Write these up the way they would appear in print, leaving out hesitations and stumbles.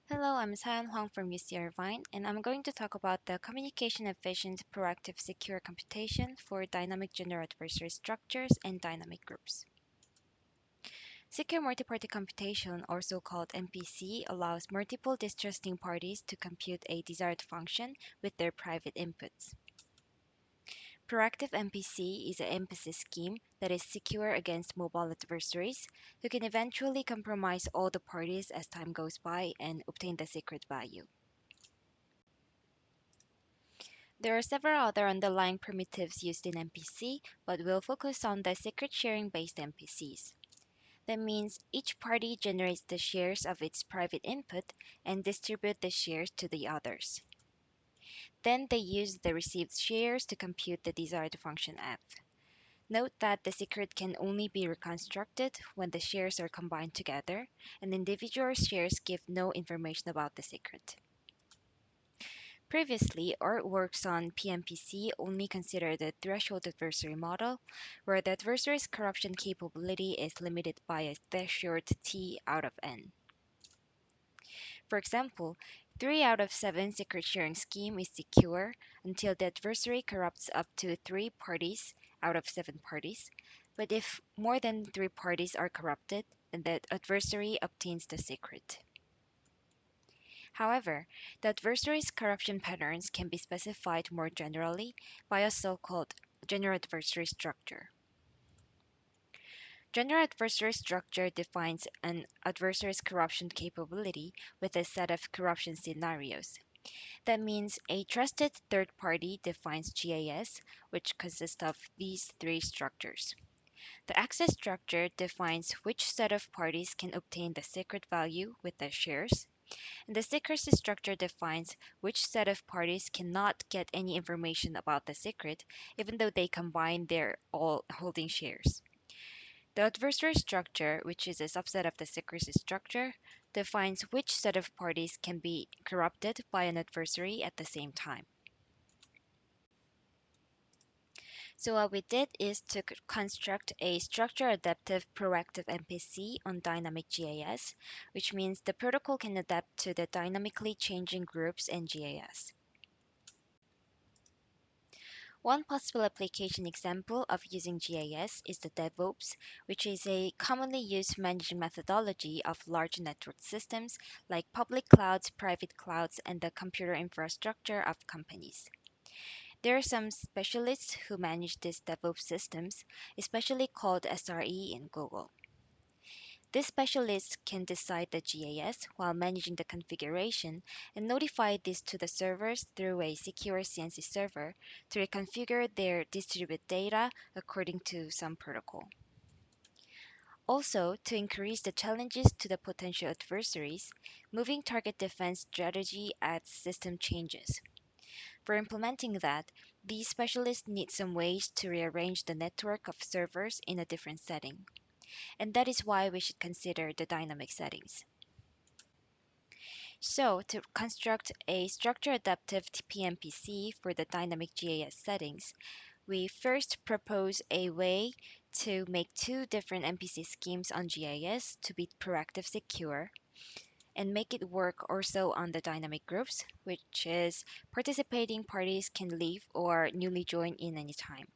Hello, I'm Hwang from UC Irvine, and I'm going to talk about the communication efficient, proactive, secure computation for dynamic general adversary structures and dynamic groups. Secure multi-party computation, also called MPC, allows multiple distrusting parties to compute a desired function with their private inputs. Proactive MPC is an MPC scheme that is secure against mobile adversaries who can eventually compromise all the parties as time goes by and obtain the secret value. There are several other underlying primitives used in MPC, but we'll focus on the secret sharing-based MPCs. That means each party generates the shares of its private input and distribute the shares to the others. Then they use the received shares to compute the desired function f. Note that the secret can only be reconstructed when the shares are combined together, and individual shares give no information about the secret. Previously, our works on PMPC only considered the threshold adversary model, where the adversary's corruption capability is limited by a threshold T out of n. For example, 3 out of 7 secret sharing scheme is secure until the adversary corrupts up to 3 parties out of 7 parties, but if more than 3 parties are corrupted, then the adversary obtains the secret. However, the adversary's corruption patterns can be specified more generally by a so-called general adversary structure. General adversary structure defines an adversary's corruption capability with a set of corruption scenarios. That means a trusted third party defines GAS, which consists of these three structures. The access structure defines which set of parties can obtain the secret value with their shares, and the secrecy structure defines which set of parties cannot get any information about the secret, even though they combine their all holding shares. The adversary structure, which is a subset of the secrecy structure, defines which set of parties can be corrupted by an adversary at the same time. So what we did is to construct a structure-adaptive proactive MPC on dynamic GAS, which means the protocol can adapt to the dynamically changing groups in GAS. One possible application example of using GAS is the DevOps, which is a commonly used managing methodology of large network systems like public clouds, private clouds, and the computer infrastructure of companies. There are some specialists who manage these DevOps systems, especially called SRE in Google. These specialists can decide the GAS while managing the configuration and notify this to the servers through a secure CNC server to reconfigure their distributed data according to some protocol. Also, to increase the challenges to the potential adversaries, moving target defense strategy adds system changes. For implementing that, these specialists need some ways to rearrange the network of servers in a different setting. And that is why we should consider the dynamic settings. So, to construct a structure-adaptive PMPC for the dynamic GAS settings, we first propose a way to make two different MPC schemes on GIS to be proactive secure and make it work also on the dynamic groups, which is participating parties can leave or newly join in anytime.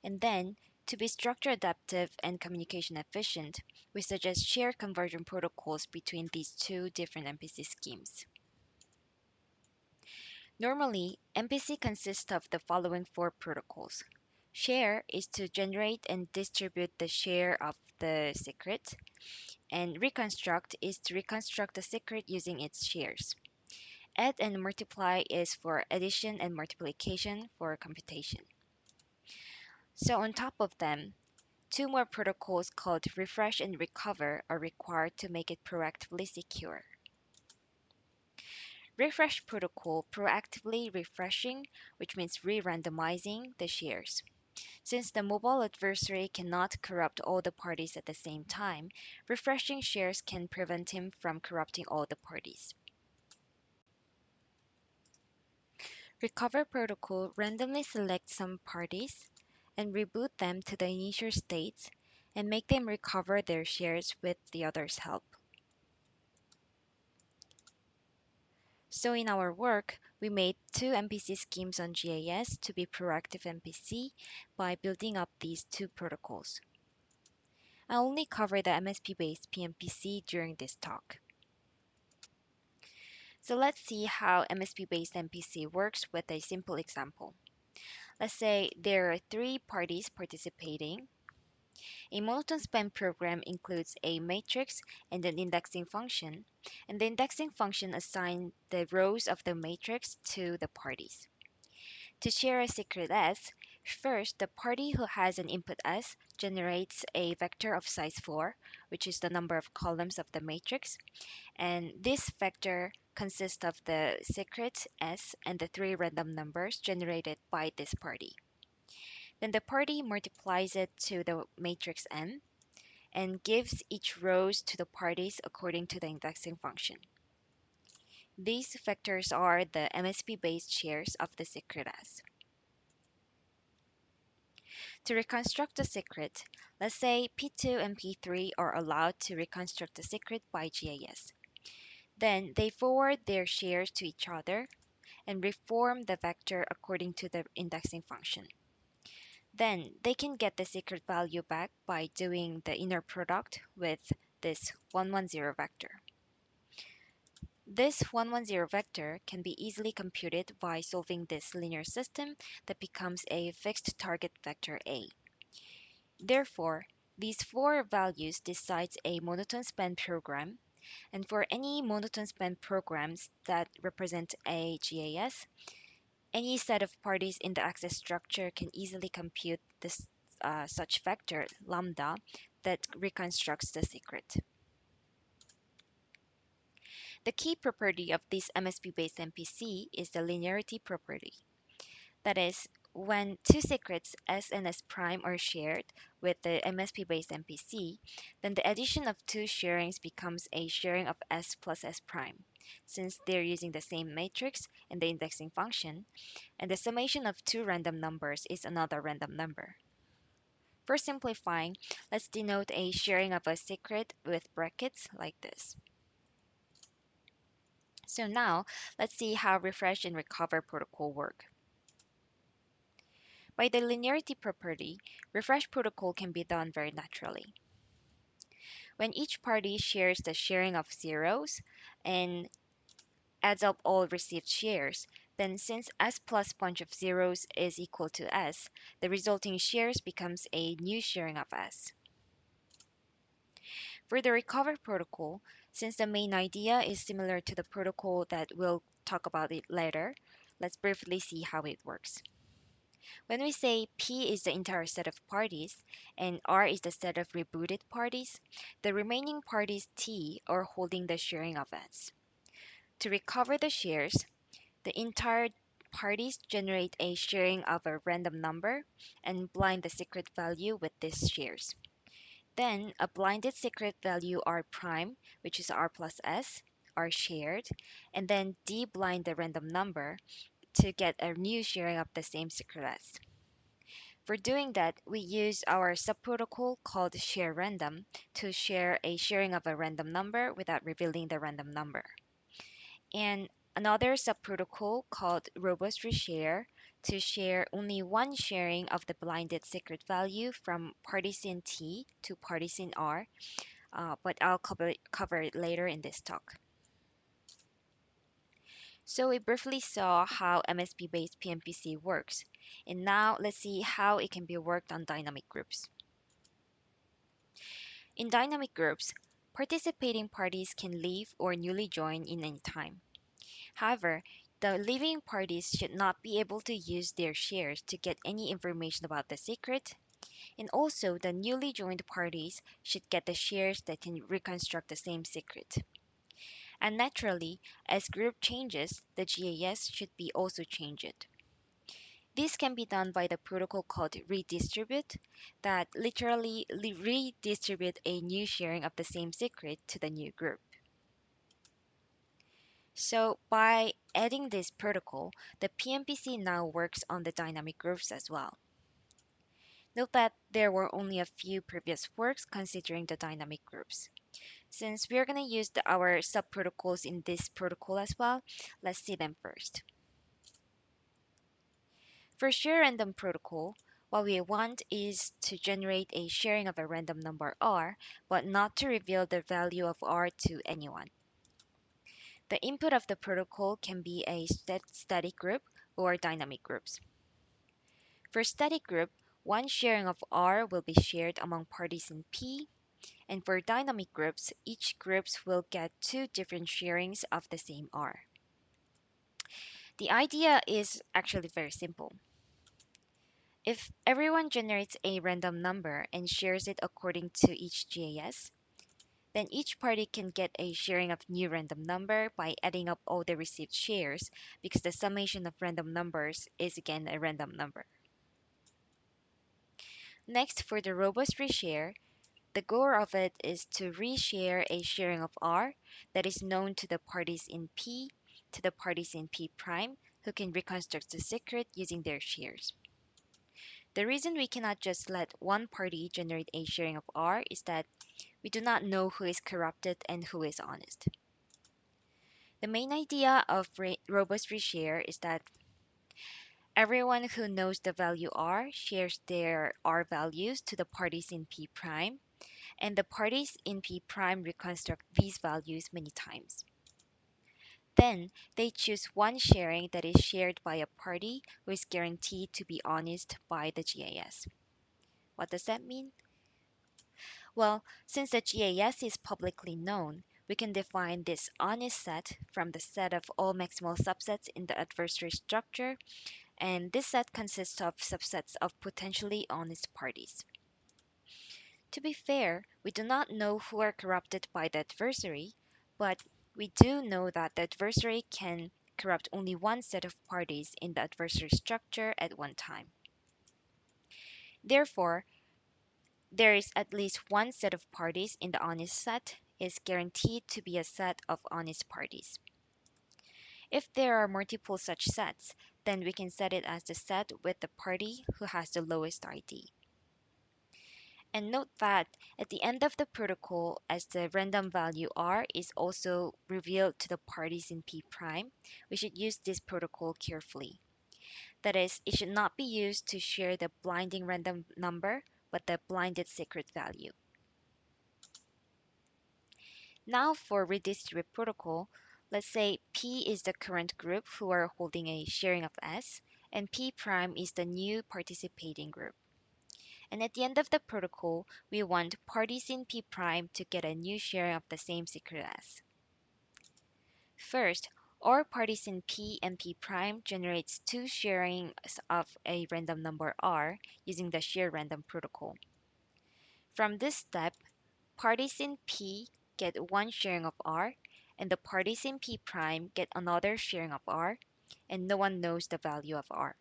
And then, to be structure adaptive and communication efficient, we suggest shared conversion protocols between these two different MPC schemes. Normally, MPC consists of the following four protocols. Share is to generate and distribute the share of the secret, and reconstruct is to reconstruct the secret using its shares. Add and multiply is for addition and multiplication for computation. So on top of them, two more protocols called refresh and recover are required to make it proactively secure. Refresh protocol proactively refreshing, which means re-randomizing the shares. Since the mobile adversary cannot corrupt all the parties at the same time, refreshing shares can prevent him from corrupting all the parties. Recover protocol randomly selects some parties and reboot them to the initial states and make them recover their shares with the others' help. So in our work, we made two MPC schemes on GIS to be proactive MPC by building up these two protocols. I'll only cover the MSP-based PMPC during this talk. So let's see how MSP-based MPC works with a simple example. Let's say there are three parties participating. A monotone span program includes a matrix and an indexing function, and the indexing function assigns the rows of the matrix to the parties. To share a secret S, first the party who has an input S generates a vector of size 4, which is the number of columns of the matrix, and this vector consists of the secret S and the three random numbers generated by this party. Then the party multiplies it to the matrix M and gives each rows to the parties according to the indexing function. These vectors are the MSP-based shares of the secret S. To reconstruct the secret, let's say P2 and P3 are allowed to reconstruct the secret by GIS. Then they forward their shares to each other and reform the vector according to the indexing function. Then they can get the secret value back by doing the inner product with this 110 vector. This 110 vector can be easily computed by solving this linear system that becomes a fixed target vector A. Therefore, these four values decides a monotone span program, and for any monotone span programs that represent a GAS, any set of parties in the access structure can easily compute this such vector lambda that reconstructs the secret. The key property of this MSP-based MPC is the linearity property. That is, when two secrets S and S prime are shared with the MSP-based MPC, then the addition of two sharings becomes a sharing of S plus S prime, since they're using the same matrix and the indexing function, and the summation of two random numbers is another random number. For simplifying, let's denote a sharing of a secret with brackets like this. So now, let's see how refresh and recover protocol work. By the linearity property, refresh protocol can be done very naturally. When each party shares the sharing of zeros and adds up all received shares, then since S plus bunch of zeros is equal to S, the resulting shares becomes a new sharing of S. For the recover protocol, since the main idea is similar to the protocol that we'll talk about it later, let's briefly see how it works. When we say P is the entire set of parties and R is the set of rebooted parties, the remaining parties T are holding the sharing of S. To recover the shares, the entire parties generate a sharing of a random number and blind the secret value with these shares. Then a blinded secret value R prime, which is R plus S, are shared, and then deblind the random number to get a new sharing of the same secret S. For doing that, we use our subprotocol called share random to share a sharing of a random number without revealing the random number. And another subprotocol called RobustReshare to share only one sharing of the blinded secret value from partisan T to partisan R, but I'll cover it later in this talk. So we briefly saw how MSP-based PMPC works, and now let's see how it can be worked on dynamic groups. In dynamic groups, participating parties can leave or newly join in any time. However, the leaving parties should not be able to use their shares to get any information about the secret, and also the newly joined parties should get the shares that can reconstruct the same secret. And naturally, as group changes, the GAS should be also changed. This can be done by the protocol called Redistribute that literally redistribute a new sharing of the same secret to the new group. So by adding this protocol, the PMPC now works on the dynamic groups as well. Note that there were only a few previous works considering the dynamic groups. Since we're going to use our subprotocols in this protocol as well, let's see them first. For share random protocol, what we want is to generate a sharing of a random number r, but not to reveal the value of r to anyone. The input of the protocol can be a static group or dynamic groups. For static group, one sharing of r will be shared among parties in P, and for dynamic groups, each groups will get two different sharings of the same r. The idea is actually very simple. If everyone generates a random number and shares it according to each GAS, then each party can get a sharing of new random number by adding up all the received shares, because the summation of random numbers is again a random number. Next, for the RobustReshare, the goal of it is to reshare a sharing of R that is known to the parties in P to the parties in P prime, who can reconstruct the secret using their shares. The reason we cannot just let one party generate a sharing of R is that we do not know who is corrupted and who is honest. The main idea of RobustReshare is that everyone who knows the value R shares their R values to the parties in P prime, and the parties in P prime reconstruct these values many times. Then they choose one sharing that is shared by a party who is guaranteed to be honest by the GAS. What does that mean? Well, since the GAS is publicly known, we can define this honest set from the set of all maximal subsets in the adversary structure, and this set consists of subsets of potentially honest parties. To be fair, we do not know who are corrupted by the adversary, but we do know that the adversary can corrupt only one set of parties in the adversary structure at one time. Therefore, there is at least one set of parties in the honest set is guaranteed to be a set of honest parties. If there are multiple such sets, then we can set it as the set with the party who has the lowest ID. And note that at the end of the protocol, as the random value r is also revealed to the parties in P prime, we should use this protocol carefully. That is, it should not be used to share the blinding random number, but the blinded secret value. Now for Redistribute protocol, let's say P is the current group who are holding a sharing of S, and P prime is the new participating group. And at the end of the protocol, we want parties in P prime to get a new sharing of the same secret S. First, all parties in P and P prime generates two sharings of a random number R using the share random protocol. From this step, parties in P get one sharing of R, and the parties in P prime get another sharing of R, and no one knows the value of R.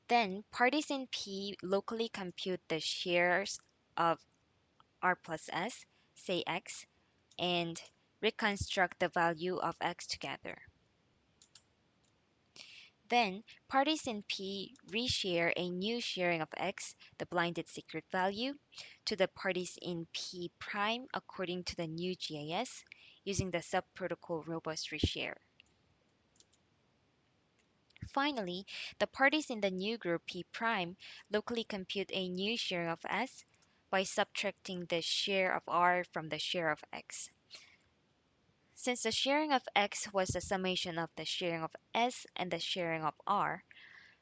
Then parties in P locally compute the shares of R plus S, say X, and reconstruct the value of X together. Then parties in P reshare a new sharing of X, the blinded secret value, to the parties in P prime according to the new GAS using the subprotocol RobustReshare. Finally, the parties in the new group P prime locally compute a new share of S by subtracting the share of R from the share of X. Since the sharing of X was the summation of the sharing of S and the sharing of R,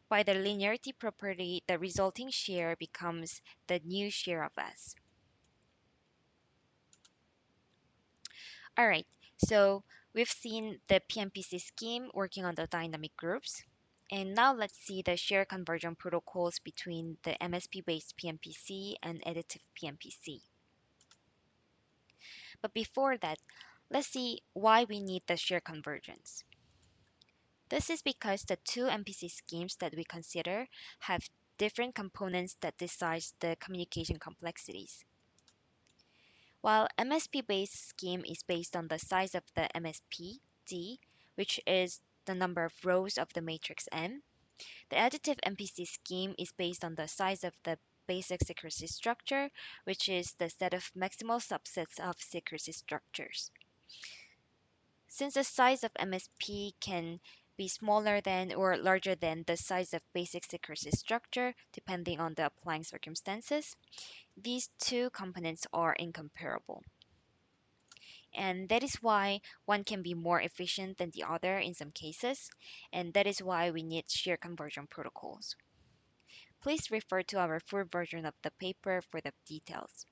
by the linearity property, the resulting share becomes the new share of S. Alright, so we've seen the PMPC scheme working on the dynamic groups. And now let's see the share conversion protocols between the MSP-based PMPC and additive PMPC. But before that, let's see why we need the share convergence. This is because the two MPC schemes that we consider have different components that decide the communication complexities. While MSP-based scheme is based on the size of the MSP, D, which is the number of rows of the matrix M, the additive MPC scheme is based on the size of the basic secrecy structure, which is the set of maximal subsets of secrecy structures. Since the size of MSP can be smaller than or larger than the size of basic secrecy structure, depending on the applying circumstances, these two components are incomparable. And that is why one can be more efficient than the other in some cases, and that is why we need shear conversion protocols. Please refer to our full version of the paper for the details.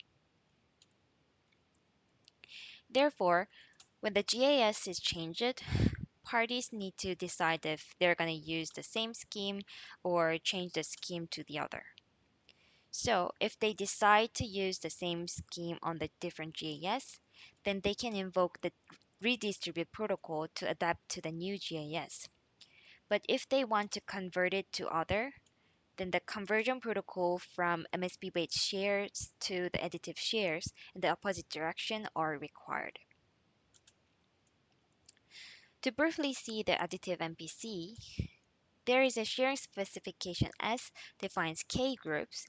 Therefore, when the GAS is changed, parties need to decide if they're going to use the same scheme or change the scheme to the other. So if they decide to use the same scheme on the different GAS, then they can invoke the Redistribute protocol to adapt to the new GAS. But if they want to convert it to other, then the conversion protocol from MSP-based shares to the additive shares in the opposite direction are required. To briefly see the additive MPC, there is a sharing specification S defines K groups,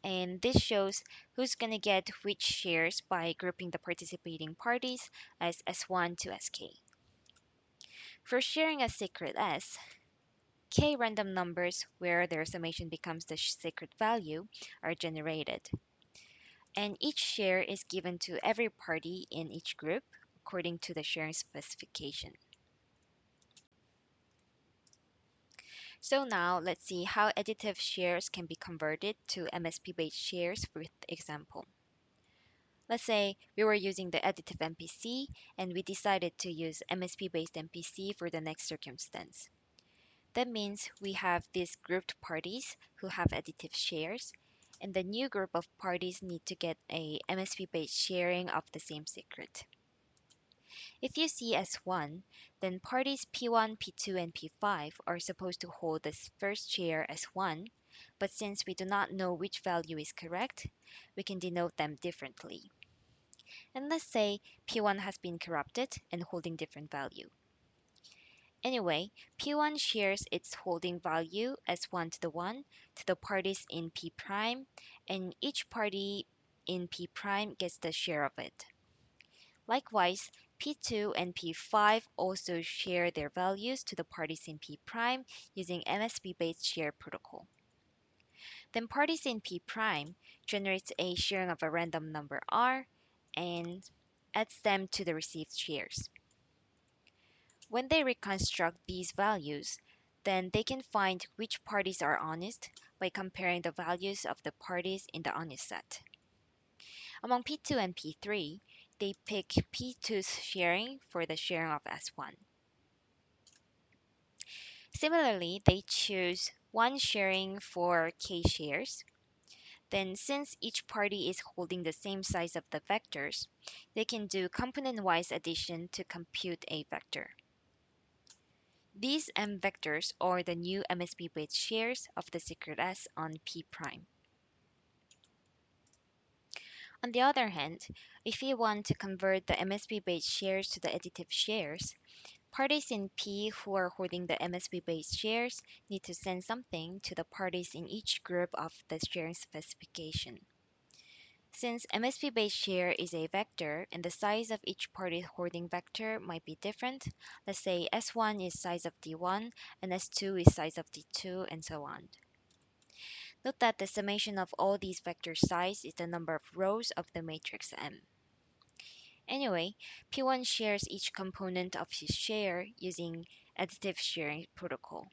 and this shows who's going to get which shares by grouping the participating parties as S1 to Sk. For sharing a secret S, K random numbers where their summation becomes the secret value are generated, and each share is given to every party in each group according to the sharing specification. So now let's see how additive shares can be converted to MSP-based shares with example. Let's say we were using the additive MPC and we decided to use MSP-based MPC for the next circumstance. That means we have these grouped parties who have additive shares, and the new group of parties need to get a MSP-based sharing of the same secret. If you see S1, then parties P1, P2, and P5 are supposed to hold the first share as 1, but since we do not know which value is correct, we can denote them differently. And let's say P1 has been corrupted and holding different value. Anyway, P1 shares its holding value as 1 to the 1 to the parties in P prime, and each party in P prime gets the share of it. Likewise, P2 and P5 also share their values to the parties in P prime using MSP-based share protocol. Then parties in P prime generates a sharing of a random number R and adds them to the received shares. When they reconstruct these values, then they can find which parties are honest by comparing the values of the parties in the honest set. Among P2 and P3, they pick P2's sharing for the sharing of S1. Similarly, they choose one sharing for K shares. Then since each party is holding the same size of the vectors, they can do component-wise addition to compute a vector. These M vectors are the new MSP-based shares of the secret S on P prime. On the other hand, if we want to convert the MSP-based shares to the additive shares, parties in P who are holding the MSP-based shares need to send something to the parties in each group of the sharing specification. Since MSP-based share is a vector and the size of each party holding vector might be different, let's say S1 is size of D1 and S2 is size of D2 and so on. Note that the summation of all these vector size is the number of rows of the matrix M. Anyway, P1 shares each component of his share using additive sharing protocol.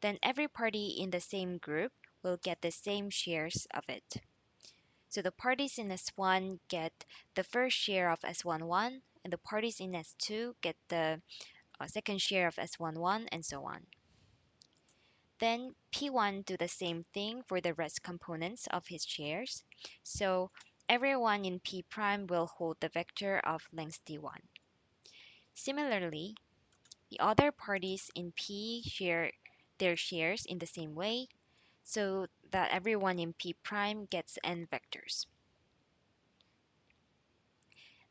Then every party in the same group will get the same shares of it. So the parties in S1 get the first share of S11, and the parties in S2 get the second share of S11, and so on. Then P1 do the same thing for the rest components of his shares. So everyone in P prime will hold the vector of length D1. Similarly, the other parties in P share their shares in the same way, so that everyone in P prime gets n vectors.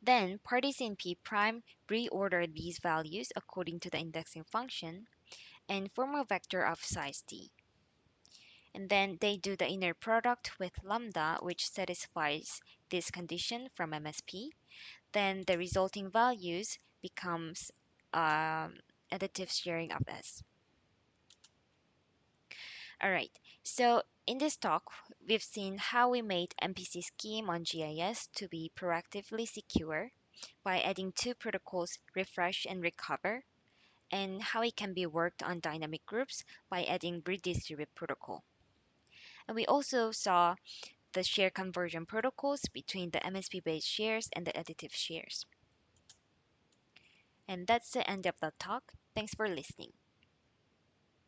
Then parties in P prime reorder these values according to the indexing function and form a vector of size d. And then they do the inner product with lambda, which satisfies this condition from MSP. Then the resulting values becomes additive sharing of S. All right, so in this talk, we've seen how we made MPC scheme on GIS to be proactively secure by adding two protocols, refresh and recover, and how it can be worked on dynamic groups by adding Redistribute protocol. And we also saw the share conversion protocols between the MSP-based shares and the additive shares. And that's the end of the talk. Thanks for listening.